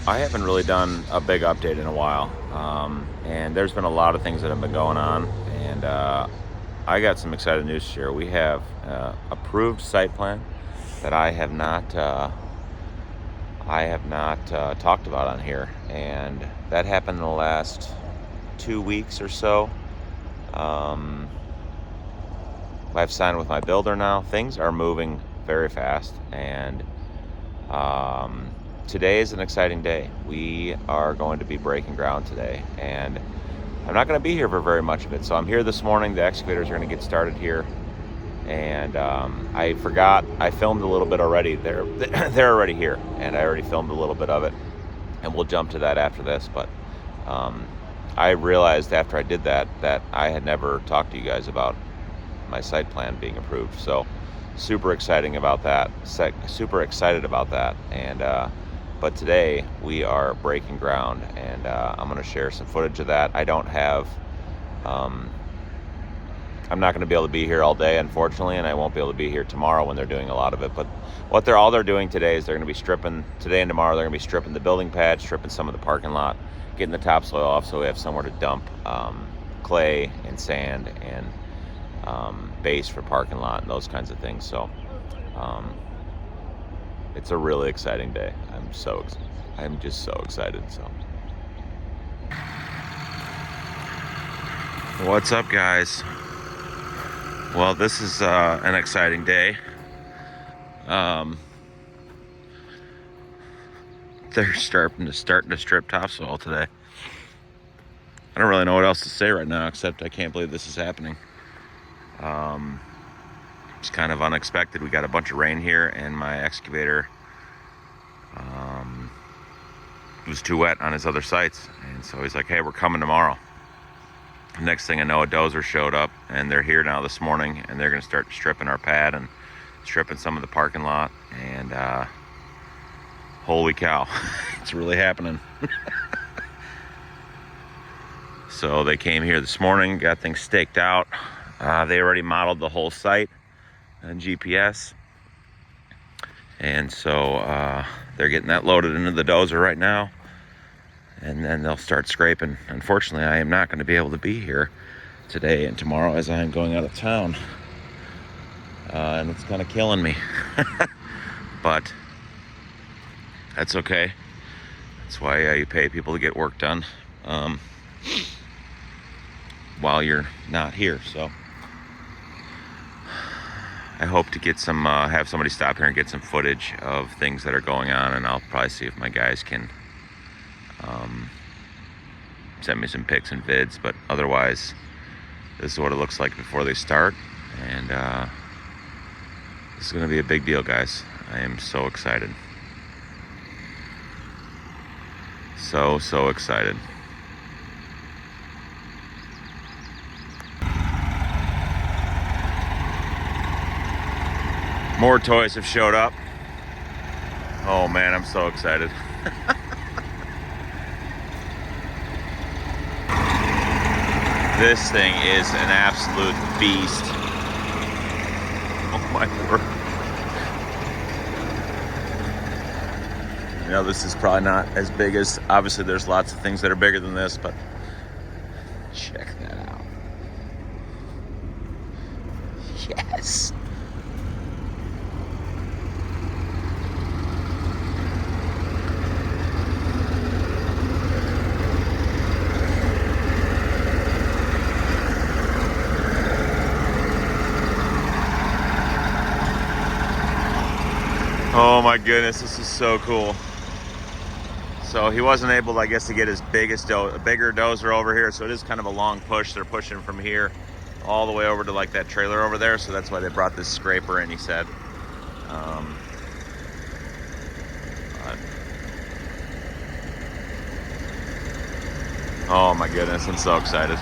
I haven't really done a big update in a while, and there's been a lot of things that have been going on, and I got some exciting news to share. We have approved site plan that I have not talked about on here, and that happened in the last 2 weeks or so. Um, I've signed with my builder now. Things are moving very fast, and Um, today is an exciting day. We are going to be breaking ground today, and I'm not going to be here for very much of it. So I'm here this morning. The excavators are going to get started here, and I forgot I filmed a little bit already. They're they're already here, and I already filmed a little bit of it, and we'll jump to that after this. But um, I realized after I did that I had never talked to you guys about my site plan being approved. So super exciting about that. Super excited about that. And but today we are breaking ground, and I'm going to share some footage of that. I don't have. Um, I'm not going to be able to be here all day, unfortunately, and I won't be able to be here tomorrow when they're doing a lot of it. But all they're doing today is they're going to be stripping today and tomorrow. They're going to be stripping the building pad, stripping some of the parking lot, getting the topsoil off, so we have somewhere to dump clay and sand and base for parking lot and those kinds of things. So um, it's a really exciting day. I'm just so excited. So what's up, guys? Well, this is an exciting day. Um, they're starting to strip topsoil today. I don't really know what else to say right now, except I can't believe this is happening. Um, it's kind of unexpected. We got a bunch of rain here, and my excavator was too wet on his other sites, and so he's like, "Hey, we're coming tomorrow." Next thing I know, a dozer showed up, and they're here now this morning, and they're going to start stripping our pad and stripping some of the parking lot. And holy cow, it's really happening. So they came here this morning, got things staked out. They already modeled the whole site on GPS, and so they're getting that loaded into the dozer right now, and then they'll start scraping. Unfortunately, I am not going to be able to be here today and tomorrow, as I am going out of town, and it's kind of killing me. But that's okay. That's why you pay people to get work done while you're not here. So I hope to get some, have somebody stop here and get some footage of things that are going on, and I'll probably see if my guys can send me some pics and vids. But otherwise, this is what it looks like before they start, and this is going to be a big deal, guys. I am so excited. So excited. More toys have showed up. Oh man, I'm so excited. This thing is an absolute beast. Oh my word. You know, this is probably not as big as, obviously there's lots of things that are bigger than this, but check that out. Yes. Oh my goodness, this is so cool. So he wasn't able, I guess, to get his bigger dozer over here, so it is kind of a long push. They're pushing from here all the way over to like that trailer over there, so that's why they brought this scraper in, he said. But, oh my goodness, I'm so excited.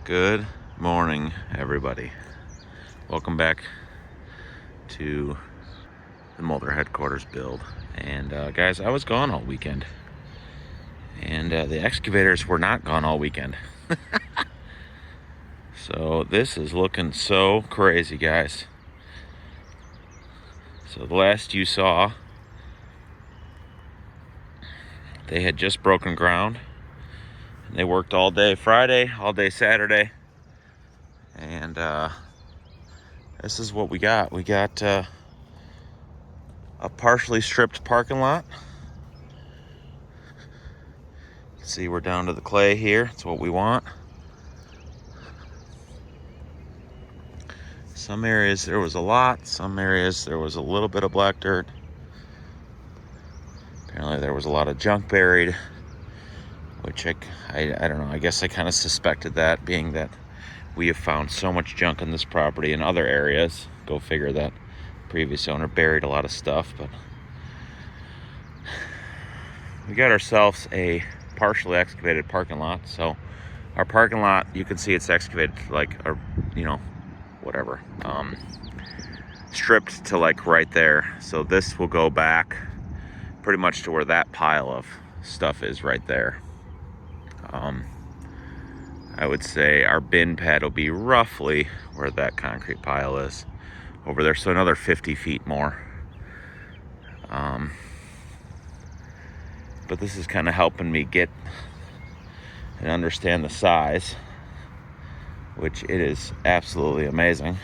Good morning, everybody. Welcome back to the Mulder headquarters build. And guys, I was gone all weekend. And the excavators were not gone all weekend. So this is looking so crazy, guys. So the last you saw, they had just broken ground. And they worked all day Friday, all day Saturday. And this is what we got. We got a partially stripped parking lot. You can see we're down to the clay here. It's what we want. Some areas there was a lot. Some areas there was a little bit of black dirt. Apparently there was a lot of junk buried, which I don't know. I guess I kind of suspected that, being that we have found so much junk in this property in other areas. Go figure, that previous owner buried a lot of stuff. But we got ourselves a partially excavated parking lot. So our parking lot, you can see it's excavated like, whatever, stripped to like right there. So this will go back pretty much to where that pile of stuff is right there. I would say our bin pad will be roughly where that concrete pile is over there. So another 50 feet more. But this is kind of helping me get and understand the size, which it is absolutely amazing.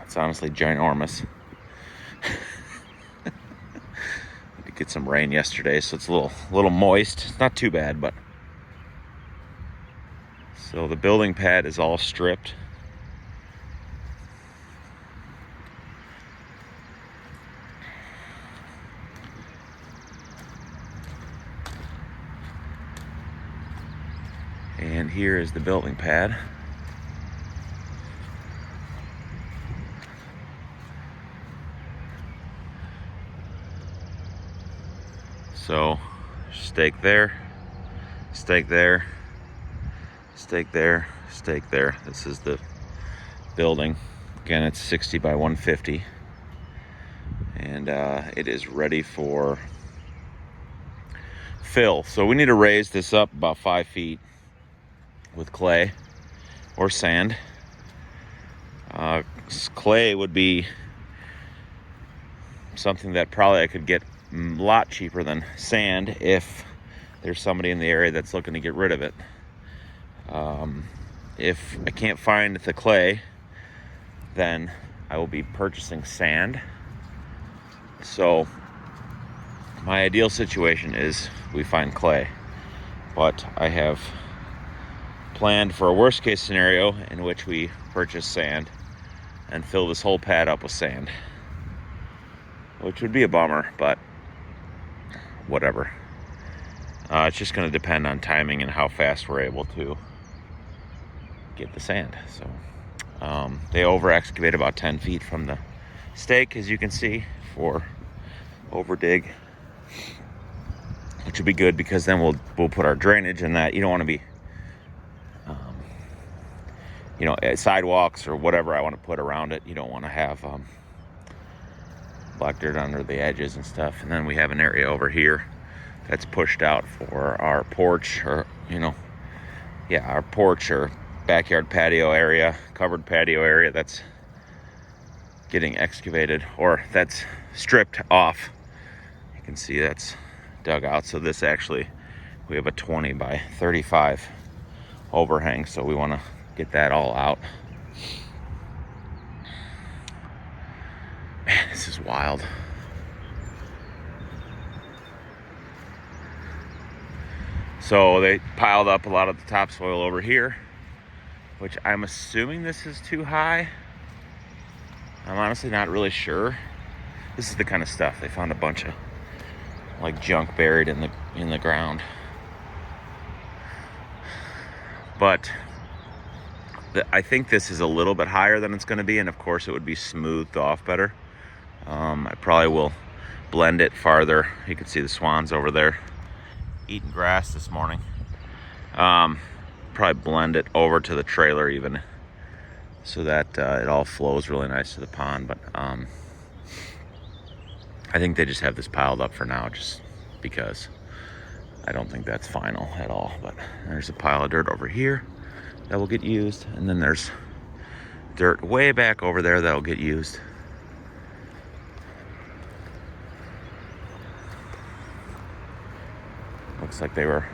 It's honestly ginormous. Did get some rain yesterday, so it's a little moist. It's not too bad, but so the building pad is all stripped. And here is the building pad. So, stake there, stake there, stake there, stake there. This is the building. Again, it's 60 by 150. And it is ready for fill. So we need to raise this up about 5 feet with clay or sand. Clay would be something that probably I could get a lot cheaper than sand if there's somebody in the area that's looking to get rid of it. If I can't find the clay, then I will be purchasing sand. So my ideal situation is we find clay, but I have planned for a worst case scenario in which we purchase sand and fill this whole pad up with sand, which would be a bummer, but whatever. It's just going to depend on timing and how fast we're able to get the sand. So they over excavate about 10 feet from the stake, as you can see, for over dig, which would be good because then we'll put our drainage in that. You don't want to be sidewalks or whatever I want to put around it. You don't want to have black dirt under the edges and stuff. And then we have an area over here that's pushed out for our porch, or our porch or backyard patio area, covered patio area that's getting excavated, or that's stripped off. You can see that's dug out. So this actually, we have a 20 by 35 overhang, so we want to get that all out. Man, this is wild. So they piled up a lot of the topsoil over here, which I'm assuming this is too high. I'm honestly not really sure. This is the kind of stuff, they found a bunch of like junk buried in the ground. But I think this is a little bit higher than it's going to be, and of course it would be smoothed off better. I probably will blend it farther. You can see the swans over there eating grass this morning. probably blend it over to the trailer even, so that it all flows really nice to the pond. But I think they just have this piled up for now, just because. I don't think that's final at all. But there's a pile of dirt over here that will get used, and then there's dirt way back over there that'll get used. Looks like they were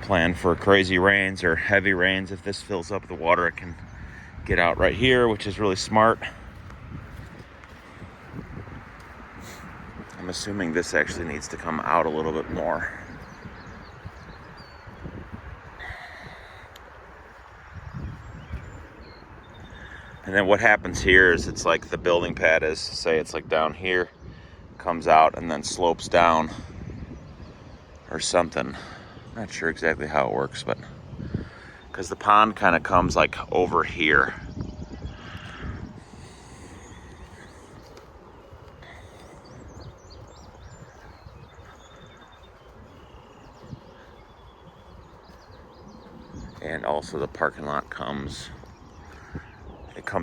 planned for crazy rains or heavy rains. If this fills up, the water it can get out right here, which is really smart. I'm assuming this actually needs to come out a little bit more. And then what happens here is it's like the building pad is, say it's like down here, comes out and then slopes down or something. Not sure exactly how it works, but because the pond kind of comes like over here. And also the parking lot comes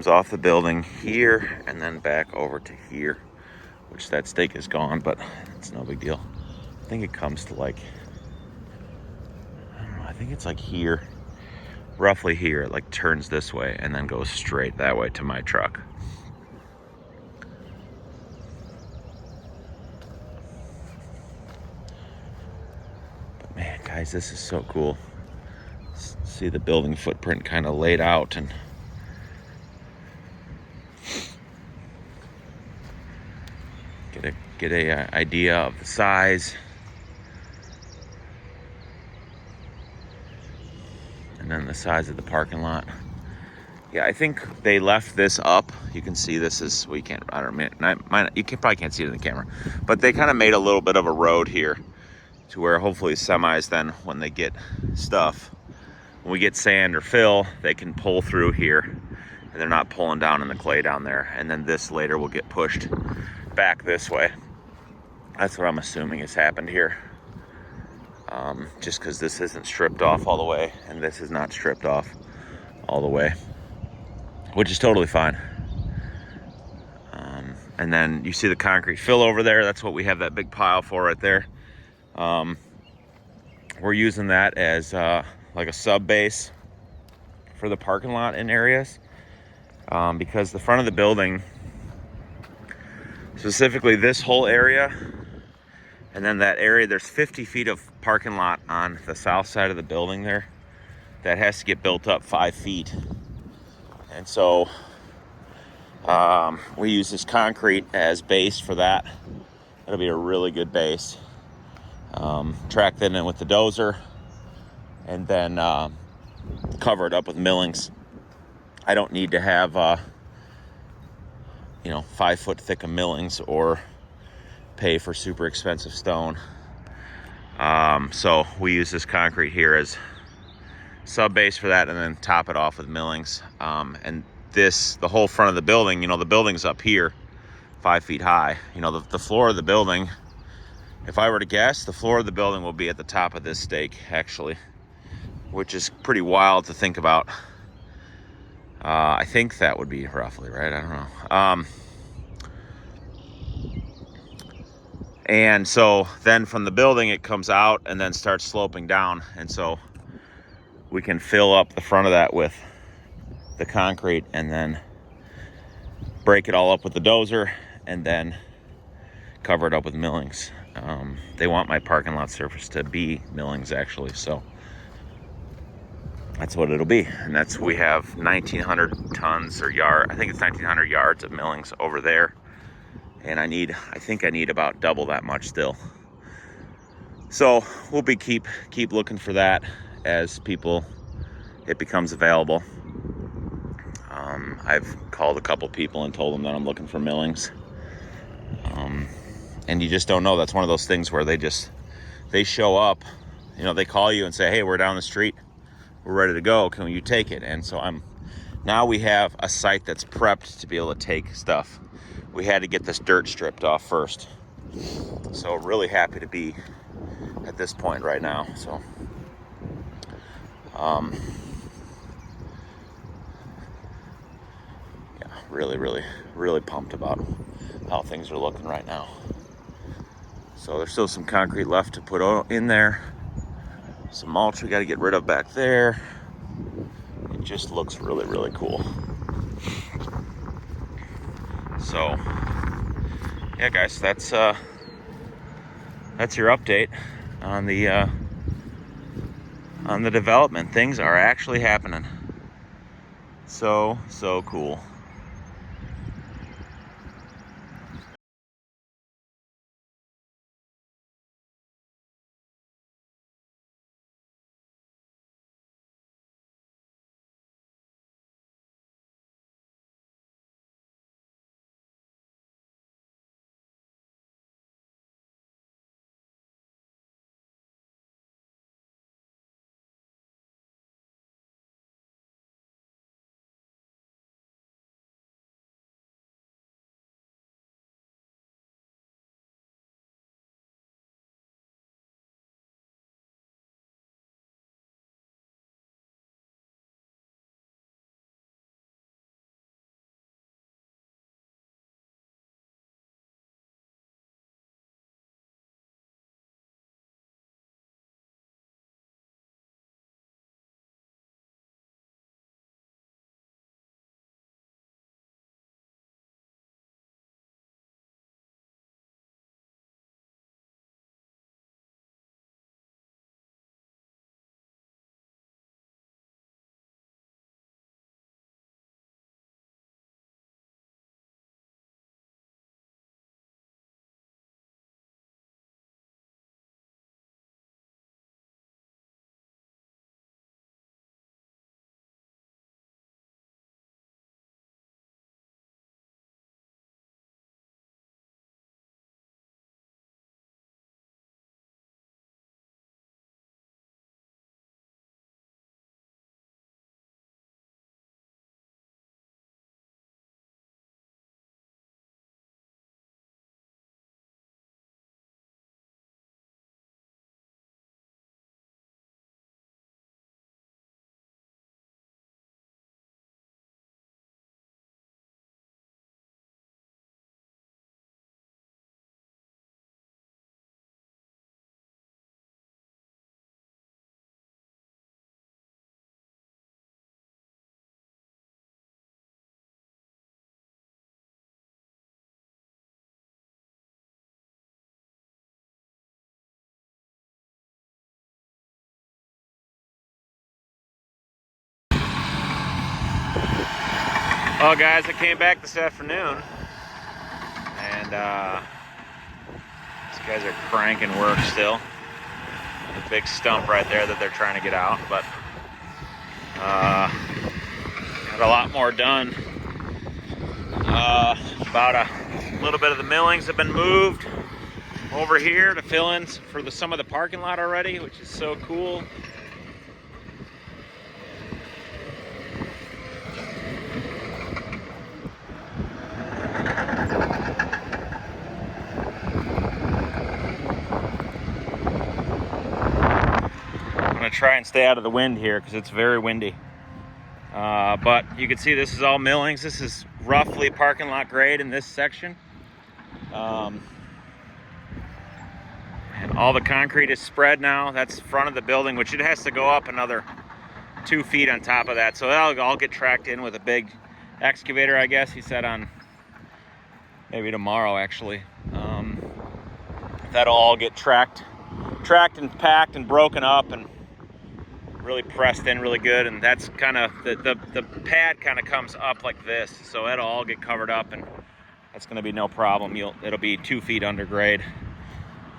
off the building here and then back over to here, which that stake is gone, but it's no big deal. I think it comes to like, I don't know, I think it's like here, roughly here. It like turns this way and then goes straight that way to my truck. But man, guys, this is so cool. See the building footprint kind of laid out, and get a idea of the size, and then the size of the parking lot. Yeah, I think they left this up. You can see this is, we can't, I don't know, you probably can't see it in the camera, but they kind of made a little bit of a road here to where hopefully semis then, when they get stuff, when we get sand or fill, they can pull through here and they're not pulling down in the clay down there. And then this later will get pushed back this way. That's what I'm assuming has happened here. Just because this isn't stripped off all the way and this is not stripped off all the way, which is totally fine. And then you see the concrete fill over there. That's what we have that big pile for right there. We're using that as like a sub base for the parking lot in areas, because the front of the building, specifically this whole area, and then that area, there's 50 feet of parking lot on the south side of the building there that has to get built up 5 feet. And so we use this concrete as base for that. It'll be a really good base. Track that in with the dozer and then cover it up with millings. I don't need to have 5 foot thick of millings or pay for super expensive stone. So we use this concrete here as sub base for that and then top it off with millings. And the whole front of the building, the building's up here 5 feet high. The floor of the building, if I were to guess, the floor of the building will be at the top of this stake actually, which is pretty wild to think about. I think that would be roughly right. I don't know. And so then from the building, it comes out and then starts sloping down. And so we can fill up the front of that with the concrete and then break it all up with the dozer and then cover it up with millings. They want my parking lot surface to be millings actually. So that's what it'll be. And we have 1,900 tons or yard. I think it's 1,900 yards of millings over there. And I think I need about double that much still. So we'll be keep looking for that as it becomes available. I've called a couple people and told them that I'm looking for millings. And you just don't know. That's one of those things where they show up, they call you and say, hey, we're down the street. We're ready to go. Can you take it? And so now we have a site that's prepped to be able to take stuff. We had to get this dirt stripped off first. So really happy to be at this point right now. So Um, yeah, really pumped about how things are looking right now. So there's still some concrete left to put in there. Some mulch we got to get rid of back there. It just looks really cool. So yeah, guys, that's your update on the development. Things are actually happening. So cool. Well, guys, I came back this afternoon, and these guys are cranking work still. A big stump right there that they're trying to get out, but got a lot more done. About a little bit of the millings have been moved over here to fill in for some of the parking lot already, which is so cool. I'm gonna try and stay out of the wind here because it's very windy. But you can see this is all millings. This is roughly parking lot grade in this section. And all the concrete is spread now. That's the front of the building, which it has to go up another 2 feet on top of that. So that'll all get tracked in with a big excavator, I guess he said, on maybe tomorrow actually. That'll all get tracked and packed and broken up and really pressed in really good. And that's kind of the pad kind of comes up like this, so it'll all get covered up, and that's going to be no problem. It'll be 2 feet under grade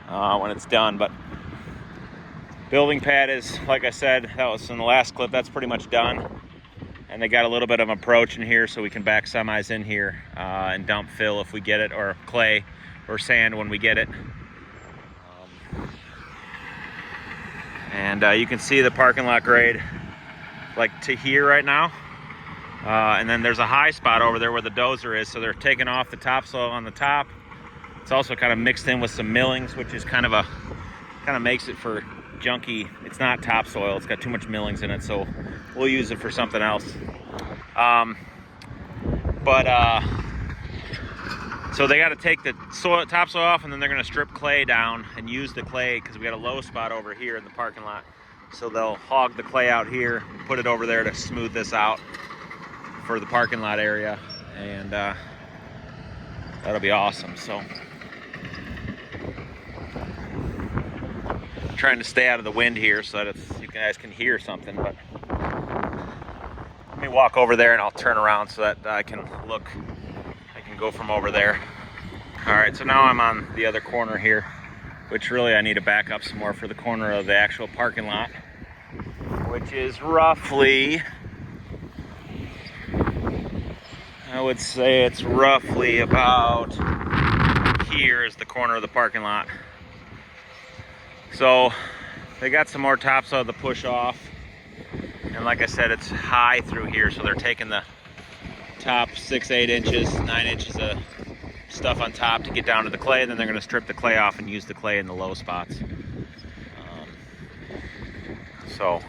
when it's done. But building pad is, like I said, that was in the last clip, that's pretty much done. And they got a little bit of approach in here so we can back semis in here and dump fill if we get it, or clay or sand when we get it. And you can see the parking lot grade like to here right now. And then there's a high spot over there where the dozer is, so they're taking off the topsoil on the top. It's also kind of mixed in with some millings, which is kind of makes it for junky. It's not topsoil. It's got too much millings in it, so we'll use it for something else. So they got to take the topsoil off, and then they're going to strip clay down and use the clay because we got a low spot over here in the parking lot. So they'll hog the clay out here, put it over there to smooth this out for the parking lot area, and that'll be awesome. So I'm trying to stay out of the wind here so that you guys can hear something, but let me walk over there and I'll turn around so that I can go from over there. All right, so now I'm on the other corner here, which really I need to back up some more for the corner of the actual parking lot, which is roughly, I would say it's roughly about here is the corner of the parking lot. So they got some more topsoil to push off, and like I said, it's high through here, so they're taking the top 6-8 inches, 9 inches of stuff on top to get down to the clay, and then they're going to strip the clay off and use the clay in the low spots. So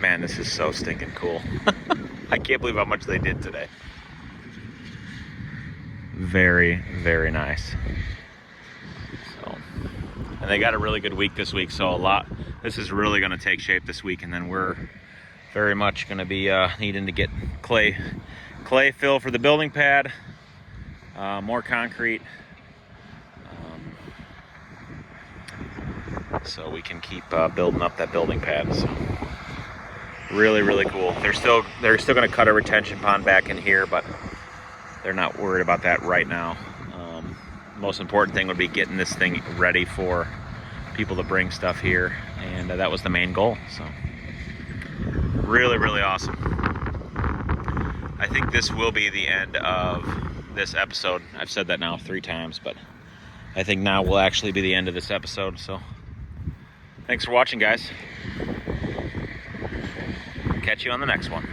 man, this is so stinking cool. I can't believe how much they did today. Very, very nice. So, and they got a really good week this week, so this is really going to take shape this week, and then we're very much going to be needing to get clay fill for the building pad, more concrete, so we can keep building up that building pad. So really, really cool. They're still going to cut a retention pond back in here, but they're not worried about that right now. Most important thing would be getting this thing ready for people to bring stuff here, and that was the main goal. So really, really awesome. I think this will be the end of this episode. I've said that now 3 times, but I think now will actually be the end of this episode. So thanks for watching, guys. Catch you on the next one.